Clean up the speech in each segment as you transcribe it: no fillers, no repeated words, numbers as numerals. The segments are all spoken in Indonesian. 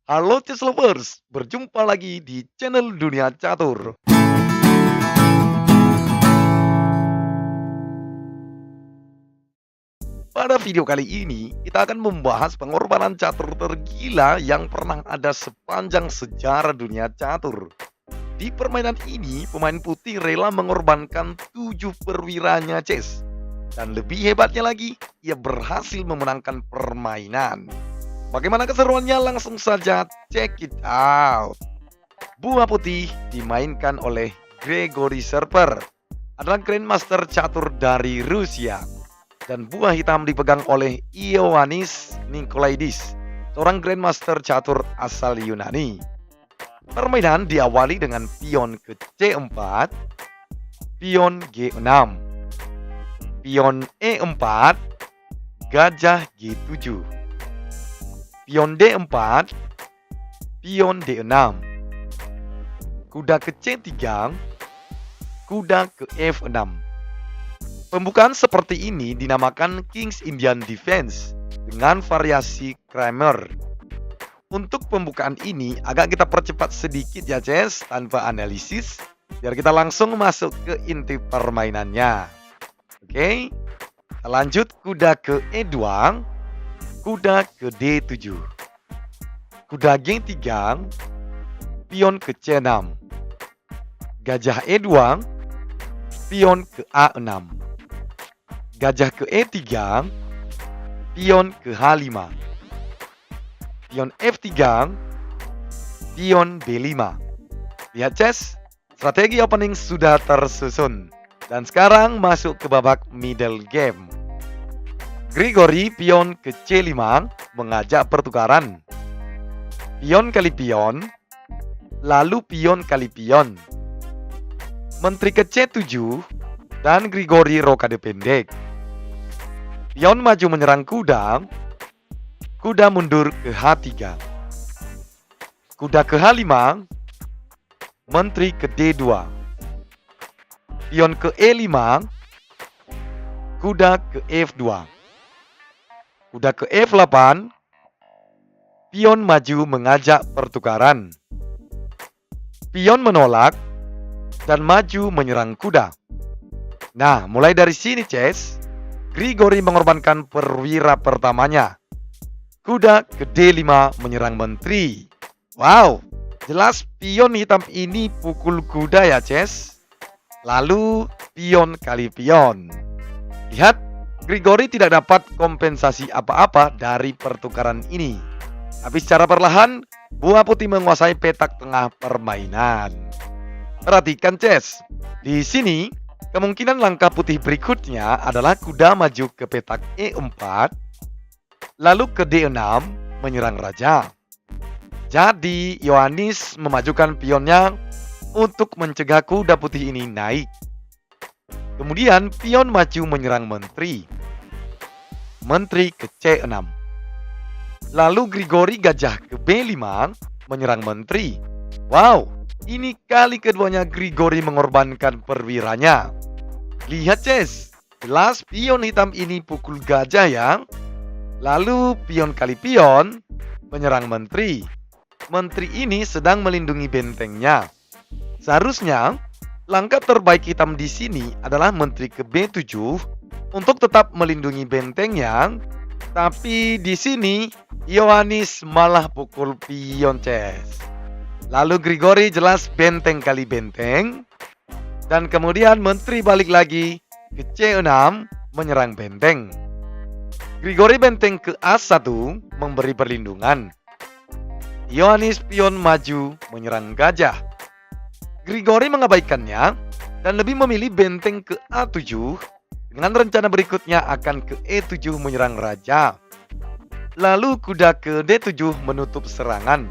Halo chess lovers, berjumpa lagi di channel Dunia Catur. Pada video kali ini, kita akan membahas pengorbanan catur tergila yang pernah ada sepanjang sejarah dunia catur. Di permainan ini, pemain putih rela mengorbankan 7 perwiranya chess. Dan lebih hebatnya lagi, ia berhasil memenangkan permainan. Bagaimana keseruannya? Langsung saja check it out. Bunga putih dimainkan oleh Gregory Serper, adalah Grandmaster catur dari Rusia. Dan bunga hitam dipegang oleh Ioannis Nikolaidis, seorang Grandmaster catur asal Yunani. Permainan diawali dengan pion ke C4, pion G6, pion E4, gajah G7, pion D4, pion D6, kuda ke C3, kuda ke F6. Pembukaan seperti ini dinamakan King's Indian Defense dengan variasi Kramer. Untuk pembukaan ini agak kita percepat sedikit ya Ces, tanpa analisis, biar kita langsung masuk ke inti permainannya. Oke, kita lanjut. Kuda ke E2, kuda ke D7, kuda G3, pion ke C6, gajah E2, pion ke A6, gajah ke E3, pion ke H5, pion F3, pion B5. Lihat Ces, strategi opening sudah tersusun. Dan sekarang masuk ke babak middle game. Gregory pion ke C5 mengajak pertukaran. Pion kali pion, lalu pion kali pion. Menteri ke C7 dan Gregory rokade pendek. Pion maju menyerang kuda, kuda mundur ke H3. Kuda ke H5, menteri ke D2. Pion ke E5, kuda ke F2. Kuda ke F8, pion maju mengajak pertukaran. Pion menolak dan maju menyerang kuda. Nah, mulai dari sini Ces, Gregory mengorbankan perwira pertamanya. Kuda ke D5 menyerang menteri. Wow, jelas pion hitam ini pukul kuda ya Ces. Lalu pion kali pion. Lihat, Gregory tidak dapat kompensasi apa-apa dari pertukaran ini. Tapi secara perlahan, bunga putih menguasai petak tengah permainan. Perhatikan Ces, di sini kemungkinan langkah putih berikutnya adalah kuda maju ke petak E4, lalu ke D6 menyerang raja. Jadi Ioannis memajukan pionnya untuk mencegah kuda putih ini naik. Kemudian pion maju menyerang menteri. Menteri ke C6. Lalu Gregory gajah ke B5 menyerang menteri. Wow, ini kali keduanya Gregory mengorbankan perwiranya. Lihat Ces, jelas pion hitam ini pukul gajah ya. Lalu pion kali pion menyerang menteri. Menteri ini sedang melindungi bentengnya. Seharusnya langkah terbaik hitam di sini adalah menteri ke B7 untuk tetap melindungi bentengnya. Tapi di sini Ioannis malah pukul pion Ces. Lalu Gregory jelas benteng kali benteng. Dan kemudian menteri balik lagi ke C6 menyerang benteng. Gregory benteng ke A1 memberi perlindungan. Ioannis pion maju menyerang gajah. Gregory mengabaikannya dan lebih memilih benteng ke A7 dengan rencana berikutnya akan ke E7 menyerang raja. Lalu kuda ke D7 menutup serangan.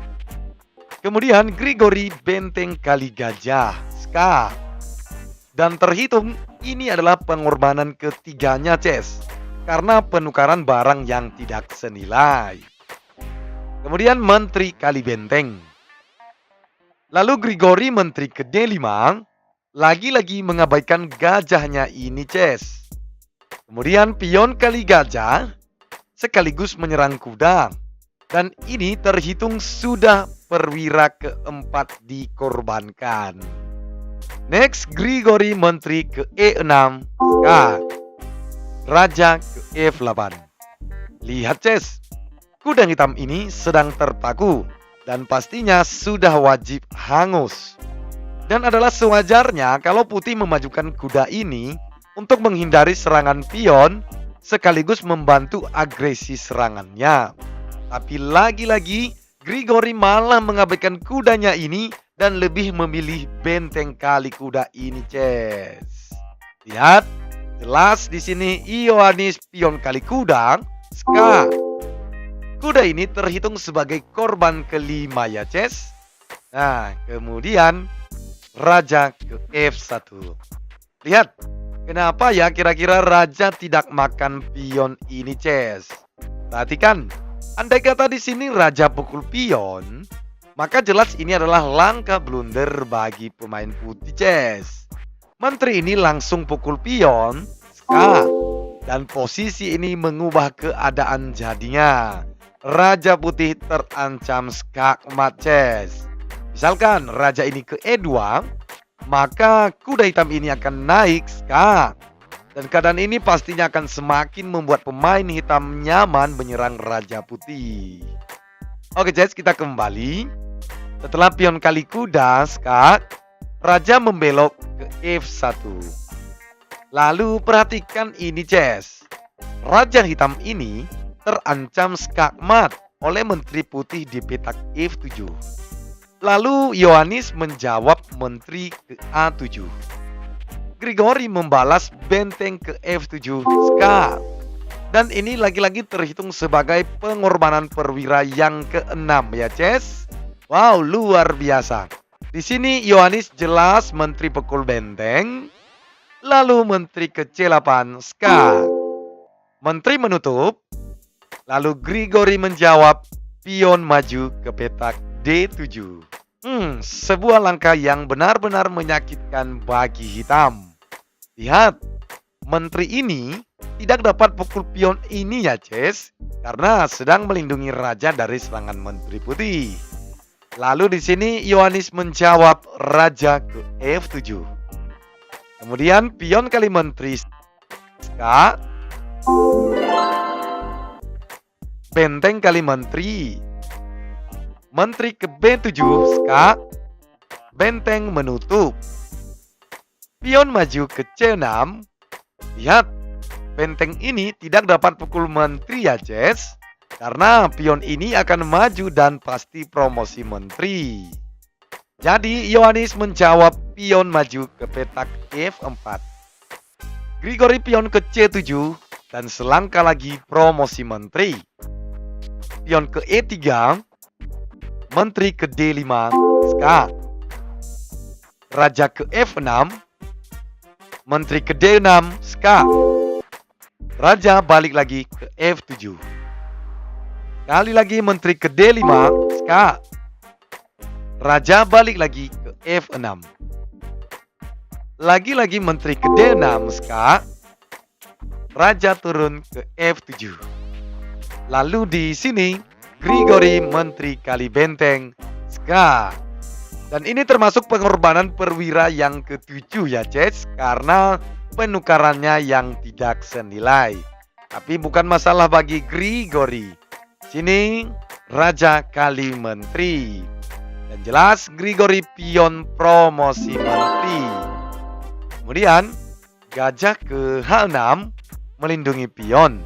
Kemudian Gregory benteng kali gajah, ska. Dan terhitung ini adalah pengorbanan ketiganya Ces, karena penukaran barang yang tidak senilai. Kemudian menteri kali benteng. Lalu Gregory menteri ke D5, lagi-lagi mengabaikan gajahnya ini Ces. Kemudian pion kali gajah, sekaligus menyerang kuda. Dan ini terhitung sudah perwira keempat dikorbankan. Next, Grigori menteri ke E6 Ska. Raja ke F8. Lihat Ces, kuda hitam ini sedang terpaku dan pastinya sudah wajib hangus. Dan adalah sewajarnya kalau putih memajukan kuda ini untuk menghindari serangan pion sekaligus membantu agresi serangannya. Tapi lagi-lagi Grigori malah mengabaikan kudanya ini dan lebih memilih benteng kali kuda ini, Ces. Lihat, jelas di sini Ioannis pion kali kuda, Ska. Kuda ini terhitung sebagai korban kelima ya, Ces. Nah, kemudian Raja ke F1. Lihat, kenapa ya kira-kira Raja tidak makan pion ini, Ces? Perhatikan. Andai kata di sini Raja pukul pion, maka jelas ini adalah langkah blunder bagi pemain putih, Ces. Menteri ini langsung pukul pion, Ska, dan posisi ini mengubah keadaan jadinya. Raja putih terancam skakmat, Ces. Misalkan Raja ini ke E2, maka kuda hitam ini akan naik, Ska. Dan keadaan ini pastinya akan semakin membuat pemain hitam nyaman menyerang Raja Putih. Oke, Ces, kita kembali. Setelah pion kali kuda, Ska, Raja membelok ke F1. Lalu perhatikan ini, Ces. Raja hitam ini terancam skakmat oleh Menteri Putih di petak F7. Lalu Ioannis menjawab Menteri ke A7. Grigori membalas benteng ke F7 Ska. Dan ini lagi-lagi terhitung sebagai pengorbanan perwira yang ke-6 ya, Ces. Wow, luar biasa. Di sini Ioannis jelas menteri pukul benteng. Lalu menteri ke C8 Ska. Menteri menutup. Lalu Grigori menjawab pion maju ke petak D7. Sebuah langkah yang benar-benar menyakitkan bagi hitam. Lihat, menteri ini tidak dapat pukul pion ini ya, Ces, karena sedang melindungi raja dari serangan menteri putih. Lalu di sini Ioannis menjawab raja ke F7. Kemudian pion kali menteri Ska. Benteng kali menteri. Menteri ke B7 Ska. Benteng menutup. Pion maju ke C6. Lihat, benteng ini tidak dapat pukul menteri ya, Ces, karena pion ini akan maju dan pasti promosi menteri. Jadi Ioannis menjawab pion maju ke petak F4. Grigori pion ke C7 dan selangkah lagi promosi menteri. Pion ke E3. Menteri ke D5 Ska. Raja ke F6. Menteri ke D6 Ska. Raja balik lagi ke F7. Kali lagi menteri ke D5 Ska. Raja balik lagi ke F6. Lagi-lagi menteri ke D6 Ska. Raja turun ke F7. Lalu di sini Grigori menteri kali benteng Ska. Dan ini termasuk pengorbanan perwira yang ke-7 ya, Ces, karena penukarannya yang tidak senilai. Tapi bukan masalah bagi Grigori. Sini raja kali menteri. Dan jelas Grigori pion promosi menteri. Kemudian gajah ke H6 melindungi pion.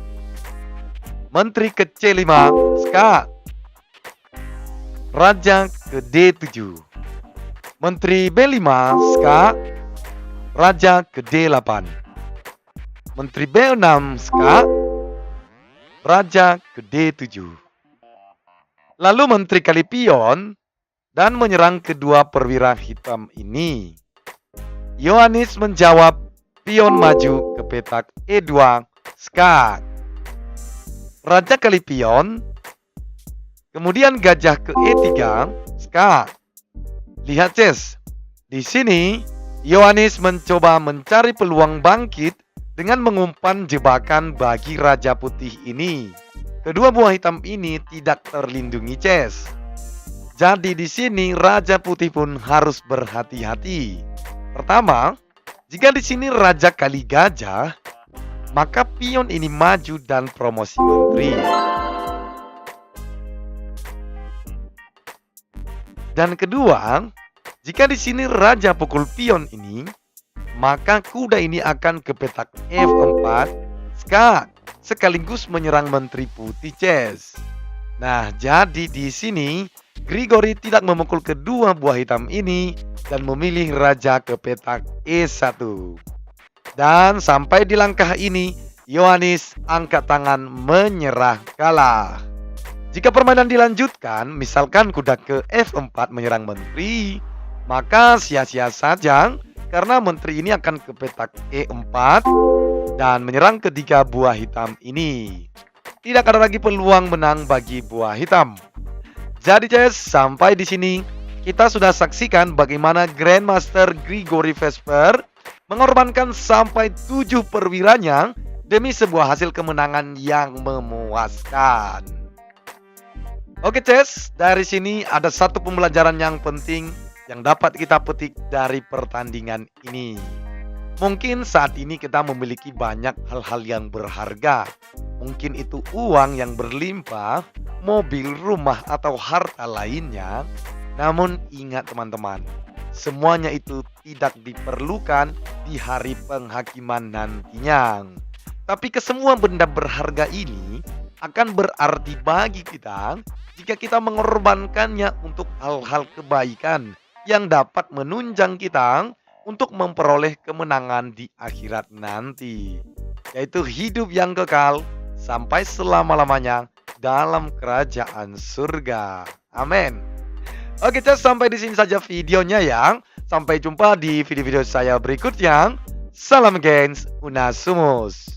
Menteri ke C5 Ska. Raja ke D7. Menteri B5 Ska. Raja ke D8. Menteri B6 Ska. Raja ke D7. Lalu menteri kali pion dan menyerang kedua perwira hitam ini. Ioannis menjawab pion maju ke petak E2 Ska. Raja kali pion. Kemudian gajah ke E3 Ska. Lihat, Ces, di sini Ioannis mencoba mencari peluang bangkit dengan mengumpan jebakan bagi Raja Putih ini. Kedua buah hitam ini tidak terlindungi, Ces. Jadi di sini Raja Putih pun harus berhati-hati. Pertama, jika di sini Raja Kali Gajah, maka pion ini maju dan promosi menteri. Dan kedua, jika di sini Raja Pukul Pion ini, maka kuda ini akan ke petak F4 sekaligus menyerang Menteri Putih, Ces. Nah, jadi di sini Grigori tidak memukul kedua buah hitam ini dan memilih raja ke petak E1. Dan sampai di langkah ini, Yohanes angkat tangan menyerah kalah. Jika permainan dilanjutkan, misalkan kuda ke F4 menyerang menteri, maka sia-sia saja karena menteri ini akan ke petak E4 dan menyerang ketiga buah hitam ini. Tidak ada lagi peluang menang bagi buah hitam. Jadi, Ces, sampai di sini kita sudah saksikan bagaimana Grandmaster Grigori Vesper mengorbankan sampai 7 perwiranya demi sebuah hasil kemenangan yang memuaskan. Oke, Ces, dari sini ada satu pembelajaran yang penting yang dapat kita petik dari pertandingan ini. Mungkin saat ini kita memiliki banyak hal-hal yang berharga. Mungkin itu uang yang berlimpah, mobil, rumah, atau harta lainnya. Namun ingat teman-teman, semuanya itu tidak diperlukan di hari penghakiman nantinya. Tapi kesemua benda berharga ini akan berarti bagi kita jika kita mengorbankannya untuk hal-hal kebaikan yang dapat menunjang kita untuk memperoleh kemenangan di akhirat nanti, yaitu hidup yang kekal sampai selama-lamanya dalam kerajaan surga. Amin. Oke, Ces, sampai di sini saja videonya ya. Sampai jumpa di video-video saya berikutnya. Salam gens, Unasumus.